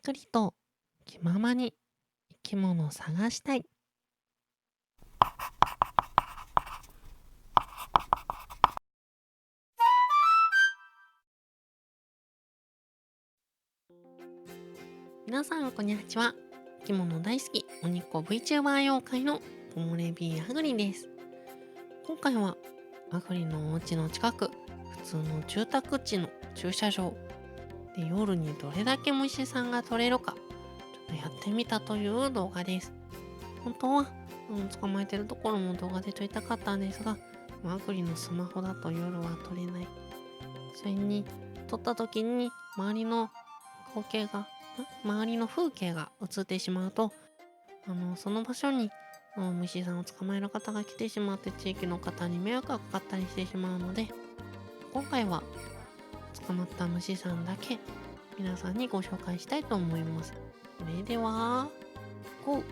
くりと気ままに生き物を探したい。皆さんこんにちは。生き物大好きお肉 VTuber 妖怪の木漏れ日アグリです。今回はアグリのお家の近く、普通の住宅地の駐車場で夜にどれだけ虫さんが取れるかちょっとやってみたという動画です。本当は、捕まえてるところも動画で撮りたかったんですが、アグリのスマホだと夜は撮れない。それに撮った時に周りの風景が映ってしまうと、その場所に虫さんを捕まえる方が来てしまって地域の方に迷惑がかかったりしてしまうので、今回は捕まった虫さんだけ皆さんにご紹介したいと思います。それでは、ゴー。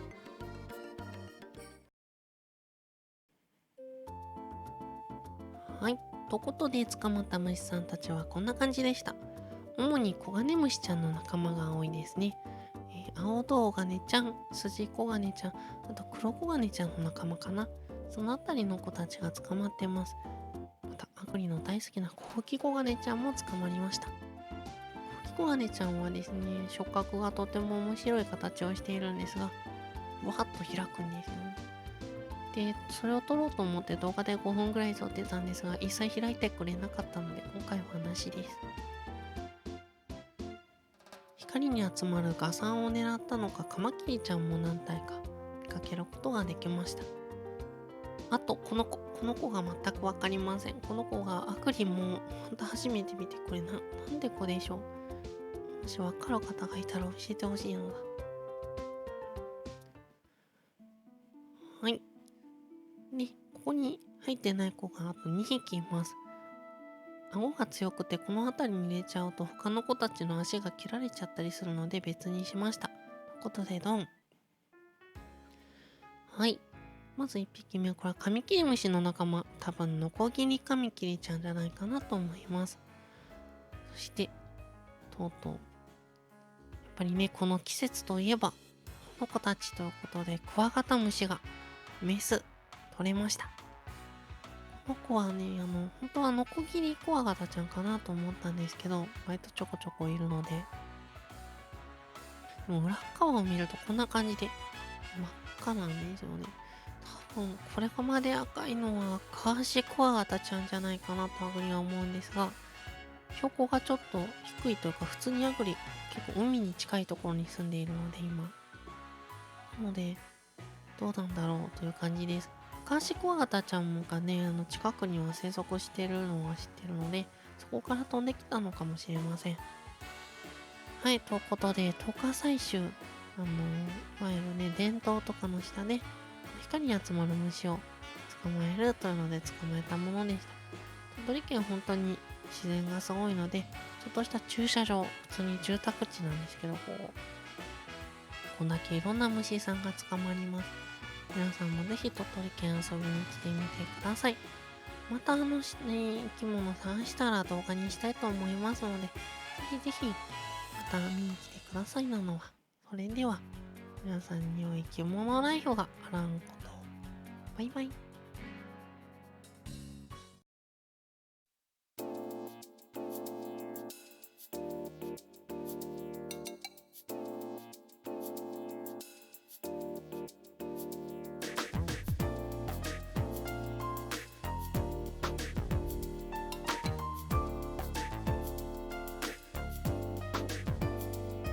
はい。ということで捕まった虫さんたちはこんな感じでした。主にコガネムシちゃんの仲間が多いですね。青銅ガネちゃん、スジコガネちゃん、あと黒コガネちゃんの仲間かな。そのあたりの子たちが捕まってます。また、アグリの大好きなコウキコガネちゃんも捕まりました。コウキコガネちゃんはですね、触覚がとても面白い形をしているんですが、わーっと開くんですよね。で、それを撮ろうと思って動画で5分ぐらい撮ってたんですが、一切開いてくれなかったので、今回はなしです。光に集まるガサンを狙ったのか、カマキリちゃんも何体か見かけることができました。あと、この子が全くわかりません。この子がアグリも本当初めて見て、これなんで子でしょう。もしわかる方がいたら教えてほしいのだ。はい。で、ここに入ってない子があと2匹います。顎が強くてこの辺りに入れちゃうと他の子たちの足が切られちゃったりするので別にしました。ということでドン。はい。まず1匹目、これはカミキリムシの仲間。多分ノコギリカミキリちゃんじゃないかなと思います。そして、とうとう。やっぱりね、この季節といえば、この子たちということで、クワガタムシがメス取れました。この子はね、本当はノコギリクワガタちゃんかなと思ったんですけど、割とちょこちょこいるので、でも裏側を見るとこんな感じで真っ赤なんですよね。多分これまで赤いのはカワシクワガタちゃんじゃないかなとアグリは思うんですが、標高がちょっと低いというか普通にアグリ結構海に近いところに住んでいるので今。なのでどうなんだろうという感じです。カワシクワガタちゃんがね、近くには生息してるのは知ってるので、そこから飛んできたのかもしれません。はい、ということで、10日採集、いわゆるね、電灯とかの下で、光に集まる虫を捕まえるというので捕まえたものでした。鳥取県本当に自然がすごいので、ちょっとした駐車場、普通に住宅地なんですけど、こんだけいろんな虫さんが捕まります。皆さんもぜひ鳥取県遊びに来てみてください。また生き物探したら動画にしたいと思いますので、ぜひぜひまた見に来てくださいなのは。それでは、皆さんに良い生き物ライフがあらんことを。バイバイ。